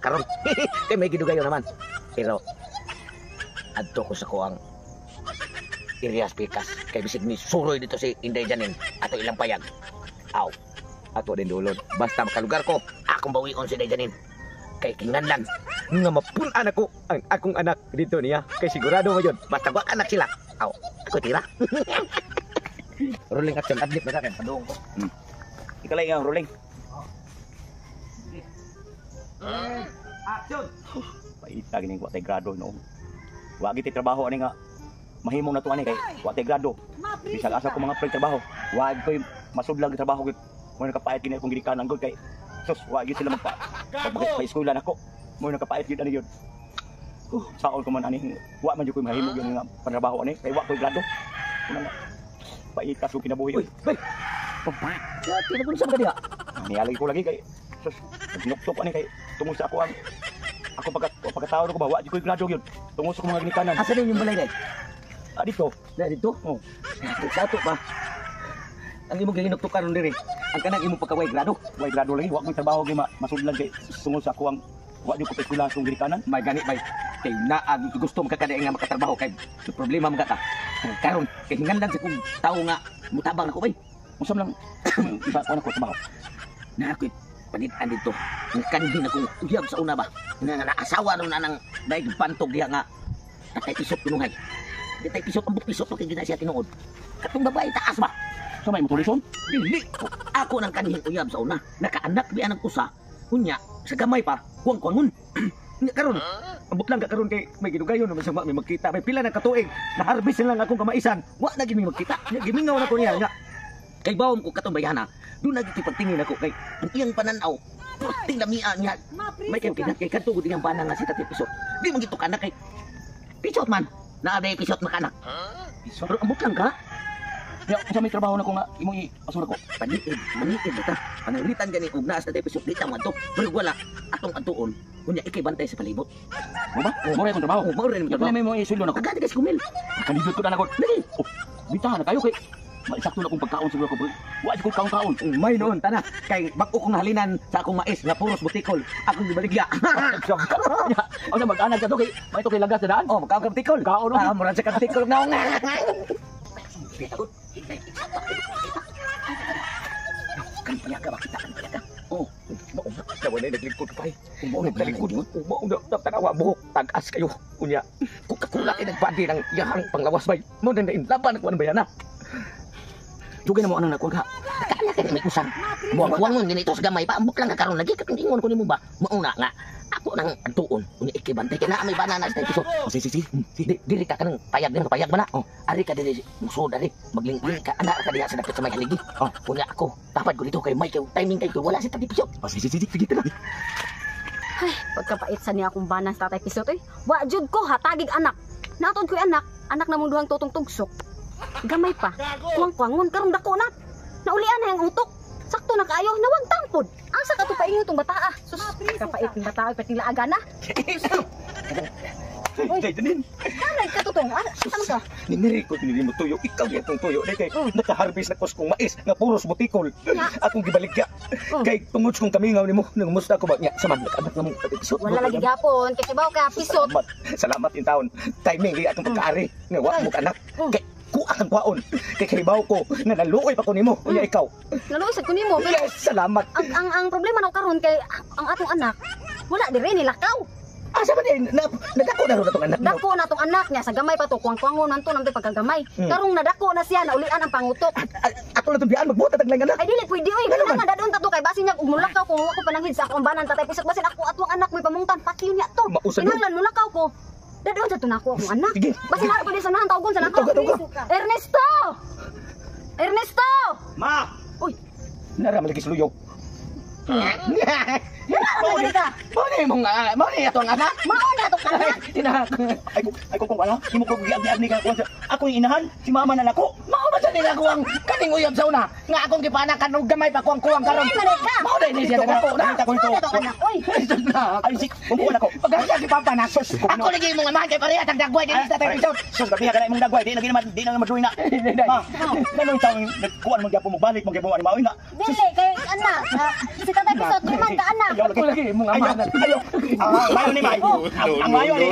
karon. Kay may gidugayo naman. Pero adto ko sa kuang Irias Pikas kay bisig ni suroy dito si Inday Janin ato ilang payag. Aw, ato din dulon. Basta makalugar ko, akong bawion si Inday Janin. Kay kinganlan nga mapunan ako ang akong anak dito niya. Kay sigurado mo yun, basta wag anak sila. Aw, ako tira. Rolling action, adlip na sa akin, padung ko. Ikaw lang yung rolling. Action! Paita gining wa tay grado no. Wa giti trabaho ani nga mahimong nato ani kay wa tay grado. Bisag asa ko mga trabaho. Wa koy masudlag trabaho gid. Mo nakapait gini akong gidikanan gud kay sus wa gid sila magpa. Pag eskwela nako. Mo nakapait gid ani yun. Saol ko man ani wa man jud koy mahimong yung nga pantrabaho ani kay wa koy grado. Una paita so kinabuhi. Uy, bay. Ya, tinapon sa kadiha. Nialagi ko lagi kay sus nuktok ani kay tungod sa ako ang ako pagkatao ko ba wa di ko grado gyud tungod sa mga ginikanan. Asa din yung balay day? Dito. Dito? Oh. Sato pa. Ang imong ginuktok karon diri. Ang kanang imong pagkaway grado. Way grado lagi wa ko trabaho kay masudlan kay tungod sa ako ang wa di ko eskwela sa ginikanan. May gani bay. Kay naag gusto makakadae nga makatrabaho kay problema mga ta. Karon kay hingandan sa kung tao nga mutabang ako bay. Usam lang iba ko na ko trabaho. Na ako panitan dito. Ang kanhin akong uyab sa una ba. Nga naasawa nung nanang daig pantog diha nga tatay pisot pinungay. Tatay pisot ang pisot kay gina siya tinuod. Katong babae taas ba? So may motulison? Dili. Ako nang kanhin uyab sa una. Nakaanak bi anang usa. Unya sa gamay pa kuwang-kuwangon. Karon ambot lang ka karon kay may gidugayon naman sa may magkita may pila na katuig na harvest lang akong kamaisan. Wa na gid mi magkita. Gimingaw na ko niya nga. Kay bawom ko katong bayana. Doon nagkipagtingin ako kay ang iyang pananaw. Puting lamian niya. May kay pinakay katugod iyang panang nga si Tati Pisot. Di man gito kanak kay Pisot man. Naaday Pisot makanak. Pisot ambot lang ka. Ya, sa may trabaho na ko nga imong iasura ko. Maniid bata. Pananglitan gani og naa sa Tati Pisot dita man to. Pero wala atong atuon. Kunya ikay bantay sa palibot. Mo ba? Mo ray ko trabaho. Mo ray mo trabaho. May mo isuldo nako. Agad kay kumil. Kanidot ko na nako. Dali. Oh, bitahan na kayo kay maisakto na kung pagkaon siguro ko. Wa ko kaon-kaon. May noon tana kay bag-o kong halinan sa akong mais nga puros butikol. Akong gibaligya. Ano mag-anak ka to kay may to kay lagas sa daan? Oh, makaon ka butikol. Kaon no. Murag sa ka butikol na nga. Kan pala ka bakita kan pala ka. Oh, mao na wala naglingkod pa. Mao na naglingkod mo. Mao na tanawa buhok tagas kayo. Unya, kukakula kay nagpadi ng yahang panglawas bay. Mo na laban ko ano ba yana? Dugay na mo anang nakuha ka. Kaya kay may kusang. Buwang mo ganito sa gamay pa. Ambok lang ka karon lagi katingon ko nimo ba. Mauna nga. Ako nang antuon. Unya ikibantay kay na may banana sa Pisot. Oh, si. Dili ka kanang payag din payag ba na. Oh, ari ka dili muso dari. Maglingling ka ana ka diha sa dapat sa may haligi. Oh, unya ako. Tapad ko dito kay may timing kay wala si Tati Pisot. Oh, si. Sige na. Ay, pagkapait sa niya akong banas Tatay Pisot eh. Wa jud ko hatagig anak. Natod ko'y anak na mong duhang tutong tugsok. Gamay pa. Kuwang-kuwangon karong dako na. Naulian na yung utok. Sakto na kaayo, nawag tangpod. Asa ka to paingon tong bataa. Sus, kapait ng bataa pati laaga na. Kay Janin. Kanay ka tutong. Ano ka? Niniri ko dinili mo tuyo. Ikaw itong tuyo. Kay naka-harvest na kos kong mais nga puros butikol. Akong gibaligya. Kay tungod kong kamingaw nimo nang musta ko ba nya sa man anak namo Tati Pisot. Wala lagi gapon kasi baw ka Pisot. Salamat in taon. Timing kay atong pagkaari nga wa mo anak. Kay kuan kwaon. Kay kalibaw ko nga naluoy pa ko nimo. Unya ikaw. Naluoy sad ko nimo. Yes, salamat. Ang problema na karon kay ang atong anak wala dire nilakaw. Asa man din nadako na ron atong anak. Dako na tong anak niya sa gamay pa to kuwang-kuwangon man to nang pagkagamay. Karong nadako na siya naulian ang pangutok. Ato na tong biyan magbuta tag lang anak. Ay dili pwede oy. Nga dadon ta to kay basin niya ug mulakaw ko ako pananghid sa akong banan Tatay Pisot basin ako atong anak may pamungtan pati niya to. Kinahanglan mulakaw ko. Dadon sa to nako akong anak. Basin ako pwede sanahan tawgon sa nako. Ernesto! Ernesto! Ma! Uy, Nara malagi suluyog. Mao ka. Mao ni atong anak. Mao na to anak. Ay ko kung wala, imo ko giag ni ka. Ako yung inahan, si mama na nako. Mao Asa ni nga kuwang kaning uyab sa una? Nga akong gipanakan og gamay pa kuwang karon. Mao dai ni siya nagako na. Ako ito. Anak, oy. Ay, sik. Kumpuan ako. Pagkasa si Papa na. Ako lagi mo nga mahal kay pareha tag dagway dinhi sa tayo episode. Sus, gabi ka na imong dagway. Di na madruy na. Ha? Nanong taong nagkuhan mong gyapon mo balik mong gyapon ani mao na. Dili kay anak. Si tatay pisot man ka anak. Ayaw Ako lagi mo nga mahal. Ayaw. Mayo ni Mayo. Ang mayo ni.